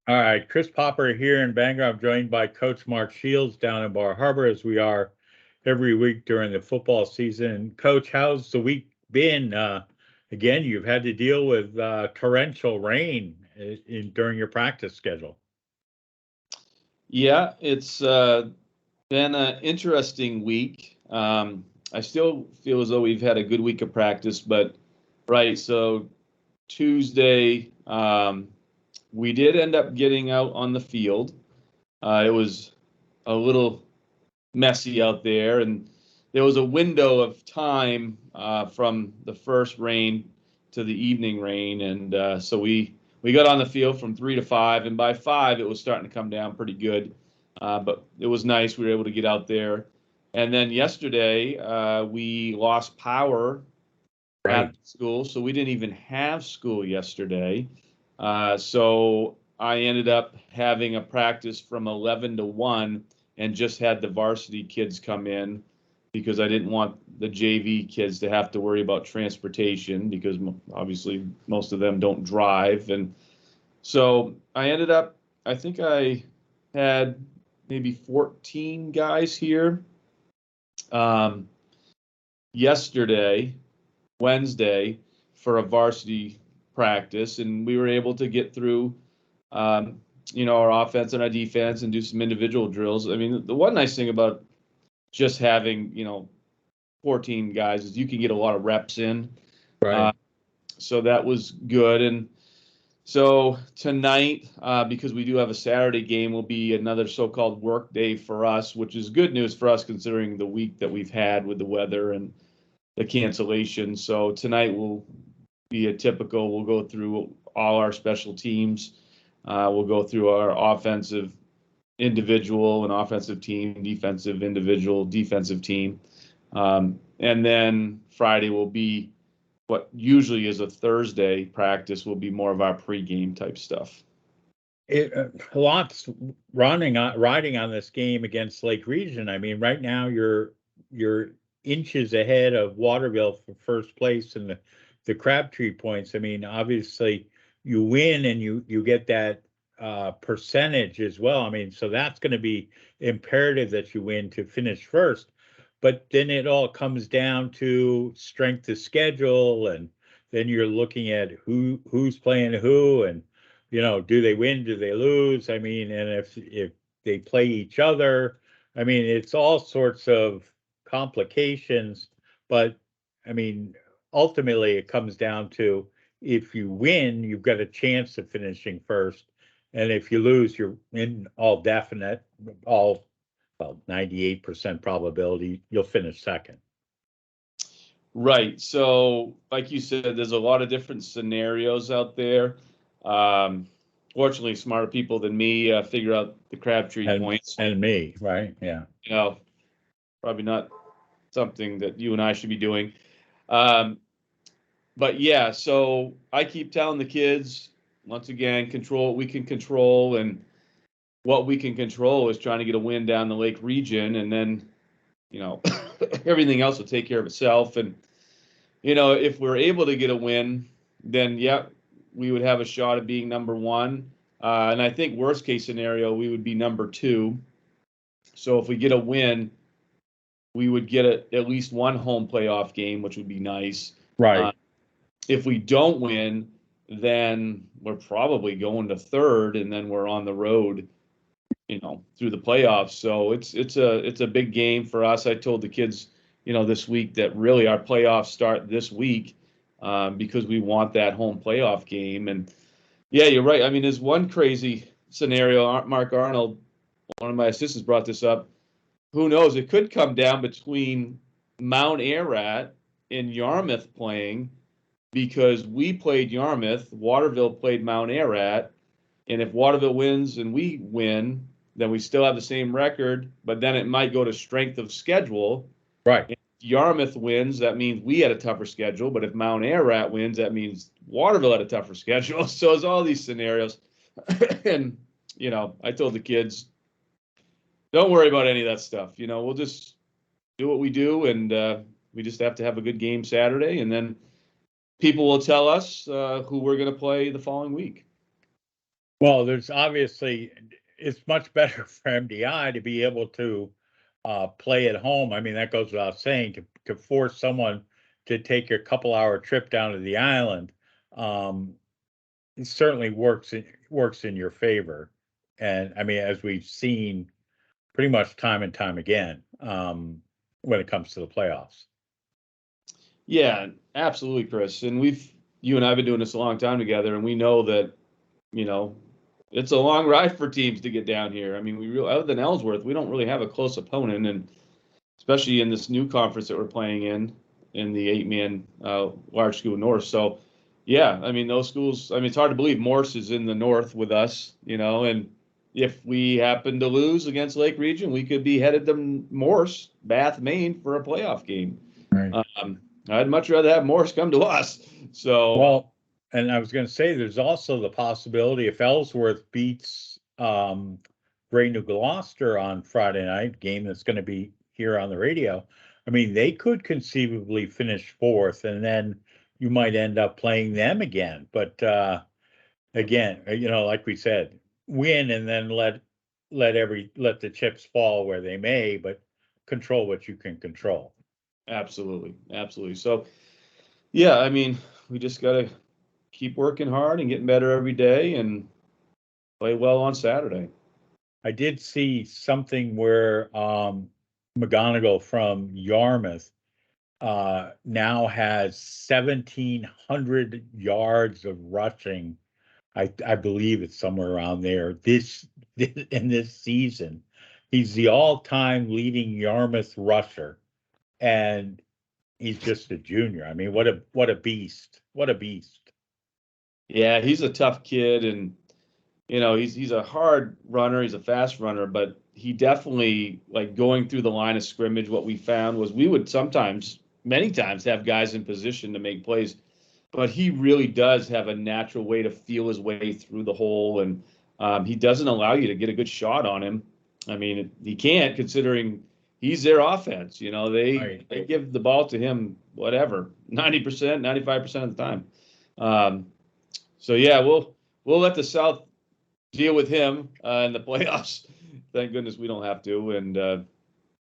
All right, Chris Popper here in Bangor. I'm joined by Coach Mark Shields down in Bar Harbor, as we are every week during the football season. Coach, how's the week been? Again, you've had to deal with torrential rain during your practice schedule. Yeah, it's been an interesting week. I still feel as though we've had a good week of practice, but right, so Tuesday, we did end up getting out on the field. It was a little messy out there, and there was a window of time from the first rain to the evening rain, and so we got on the field from 3 to 5, and by 5 it was starting to come down pretty good. But it was nice. We were able to get out there. And then yesterday, we lost power Right. at the school, so we didn't even have school yesterday. So I ended up having a practice from 11 to 1 and just had the varsity kids come in because I didn't want the JV kids to have to worry about transportation because obviously most of them don't drive. And so I ended up, I think I had maybe 14 guys here um, yesterday, Wednesday, for a varsity practice, and we were able to get through, um, our offense and our defense and do some individual drills. I mean, the one nice thing about just having, 14 guys is you can get a lot of reps in. Right. So that was good. And so tonight, because we do have a Saturday game, will be another so-called work day for us, which is good news for us considering the week that we've had with the weather and the cancellation. So tonight will be a typical. We'll go through all our special teams. We'll go through our offensive individual and offensive team, defensive individual, defensive team. And then Friday will be what usually is a Thursday practice will be more of our pregame type stuff. Lots riding on this game against Lake Region. I mean, right now you're inches ahead of Waterville for first place in the Crabtree points. I mean, obviously you win and you get that percentage as well. I mean, so that's going to be imperative that you win to finish first. But then it all comes down to strength of schedule, and then you're looking at who's playing who, and do they win? Do they lose? I mean, and if they play each other, I mean, it's all sorts of complications. But I mean, ultimately, it comes down to if you win, you've got a chance of finishing first, and if you lose, you're in all definite, all well, 98% probability you'll finish second. Right. So, like you said, there's a lot of different scenarios out there. Um, Fortunately, smarter people than me figure out the Crabtree And points. and me, right? Yeah. You know, probably not something that you and I should be doing. Um, but yeah, so I keep telling the kids once again, control what we can control, and what we can control is trying to get a win down the Lake region, and then you know everything else will take care of itself. And if we're able to get a win, then yeah, we would have a shot at being number one. And I think worst case scenario, we would be number two. So if we get a win, we would get at least one home playoff game, which would be nice. Uh, Right. if we don't win, then we're probably going to third, and then we're on the road, through the playoffs. So it's a big game for us. I told the kids, this week that really our playoffs start this week because we want that home playoff game. And yeah, you're right. I mean, there's one crazy scenario. Mark Arnold, one of my assistants, brought this up. Who knows? It could come down between Mount Ararat and Yarmouth playing because we played Yarmouth, Waterville played Mount Ararat, and if Waterville wins and we win, then we still have the same record, but then it might go to strength of schedule. Right. If Yarmouth wins, that means we had a tougher schedule, but if Mount Ararat wins, that means Waterville had a tougher schedule. So it's all these scenarios. And, I told the kids, don't worry about any of that stuff. We'll just do what we do, and we just have to have a good game Saturday, and then people will tell us who we're going to play the following week. Well, there's obviously it's much better for MDI to be able to play at home. I mean, that goes without saying to force someone to take a couple-hour trip down to the island. Um, it certainly works in your favor. And I mean, as we've seen pretty much time and time again, when it comes to the playoffs. Yeah, absolutely, Chris. And you and I have been doing this a long time together, and we know that, you know, it's a long ride for teams to get down here. I mean, other than Ellsworth, we don't really have a close opponent, and especially in this new conference that we're playing in the 8-man large school north. So, yeah, I mean, those schools. I mean, it's hard to believe Morse is in the north with us, and if we happen to lose against Lake Region, we could be headed to Morse, Bath, Maine, for a playoff game. Right. I'd much rather have Morse come to us. So, Well, and I was going to say, there's also the possibility if Ellsworth beats Great New Gloucester on Friday night, game that's going to be here on the radio. I mean, they could conceivably finish fourth, and then you might end up playing them again. But again, like we said, win and then let the chips fall where they may, but control what you can control. absolutely, absolutely. So, yeah, I mean, we just got to keep working hard and getting better every day and play well on Saturday. I did see something where McGonigal from Yarmouth now has 1,700 yards of rushing. I believe it's somewhere around there in this season. He's the all-time leading Yarmouth rusher, and he's just a junior. I mean, what a beast! What a beast! Yeah, he's a tough kid, and he's a hard runner. He's a fast runner, but he definitely, like, going through the line of scrimmage. What we found was we would sometimes, many times, have guys in position to make plays, but he really does have a natural way to feel his way through the hole, and he doesn't allow you to get a good shot on him. I mean, he can't, considering he's their offense. Right. They give the ball to him, whatever, 90%, 95% of the time. Um, so yeah, we'll let the South deal with him in the playoffs. Thank goodness we don't have to. And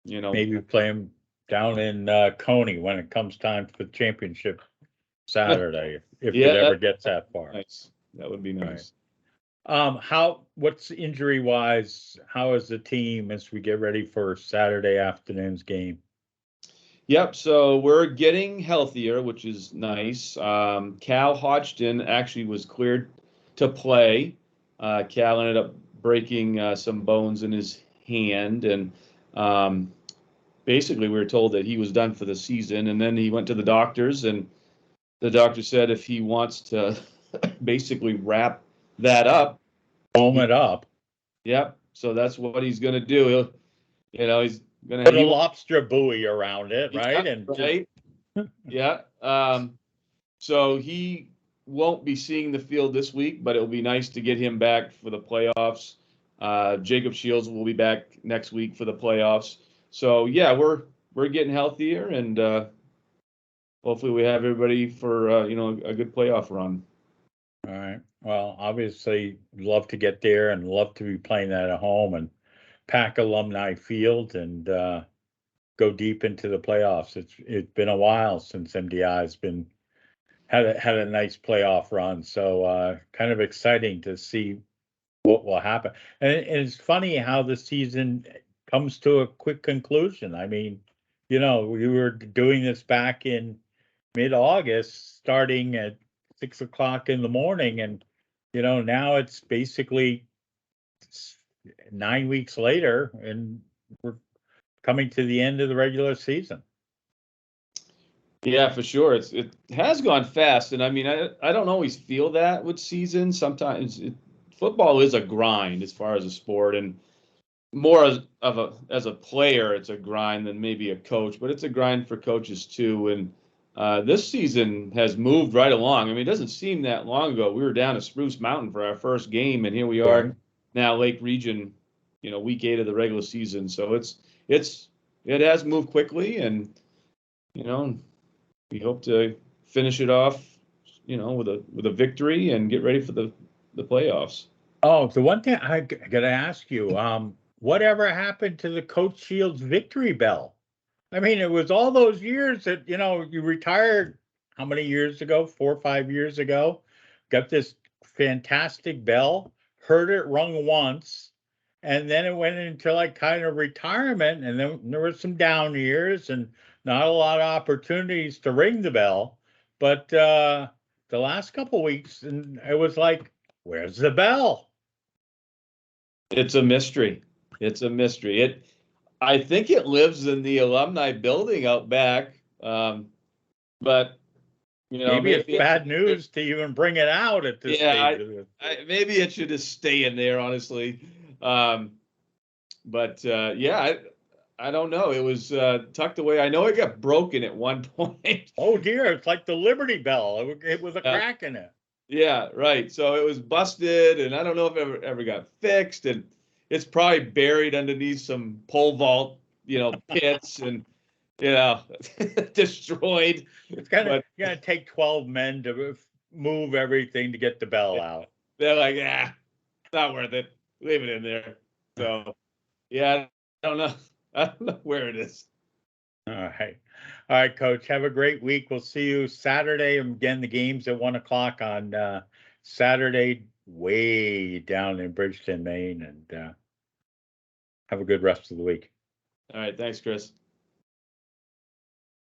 Maybe play him down in Coney when it comes time for the championship Saturday, if it yeah, ever gets that far. nice. That would be Right. nice. What's injury wise? How is the team as we get ready for Saturday afternoon's game? Yep. So we're getting healthier, which is nice. Cal Hodgson actually was cleared to play. Cal ended up breaking some bones in his hand, and um, basically we were told that he was done for the season. And then he went to the doctors, and the doctor said if he wants to basically wrap that up, Foam it up. yep. So that's what he's going to do. He's going to Put a lobster buoy around it, right? yeah, And just right. Yeah. So he won't be seeing the field this week, but it'll be nice to get him back for the playoffs. Jacob Shields will be back next week for the playoffs. So yeah, we're getting healthier, and hopefully we have everybody for a good playoff run. all right. Well, obviously love to get there and love to be playing that at home and pack Alumni Field and go deep into the playoffs. It's been a while since MDI has been had a nice playoff run. So kind of exciting to see what will happen. And it's funny how the season comes to a quick conclusion. I mean, we were doing this back in mid-August, starting at 6 o'clock in the morning, and now it's basically 9 weeks later, and we're coming to the end of the regular season. Yeah, for sure. It has gone fast, and I mean, I don't always feel that with seasons. Sometimes football is a grind as far as a sport, and more as a player, it's a grind than maybe a coach, but it's a grind for coaches too. And this season has moved right along. I mean, it doesn't seem that long ago. We were down at Spruce Mountain for our first game, and here we Right. are now, Lake Region, week 8 of the regular season. So it has moved quickly, and we hope to finish it off, with a victory and get ready for the playoffs. Oh, the one thing I got to ask you, whatever happened to the Coach Shields victory bell? I mean, it was all those years that, you retired how many years ago? 4 or 5 years ago. Got this fantastic bell, heard it rung once, and then it went into like kind of retirement. And then there were some down years and not a lot of opportunities to ring the bell. But the last couple weeks, and it was like, where's the bell? It's a mystery. It's a mystery. I think it lives in the alumni building out back. But Maybe it's maybe bad news to even bring it out at this yeah, stage of it. maybe it should just stay in there, honestly. But yeah, I don't know. It was tucked away. I know it got broken at one point. Oh dear, it's like the Liberty Bell. It was a crack in it. Yeah, right. So it was busted, and I don't know if it ever got fixed, and it's probably buried underneath some pole vault, pits, and destroyed. It's But gonna take 12 men to move everything to get the bell out. they're like, not worth it. Leave it in there. So yeah, I don't know. I don't know where it is. All right. All right, Coach. Have a great week. We'll see you Saturday. And again, the game's at 1 o'clock on Saturday, way down in Bridgeton, Maine. And have a good rest of the week. All right, thanks, Chris.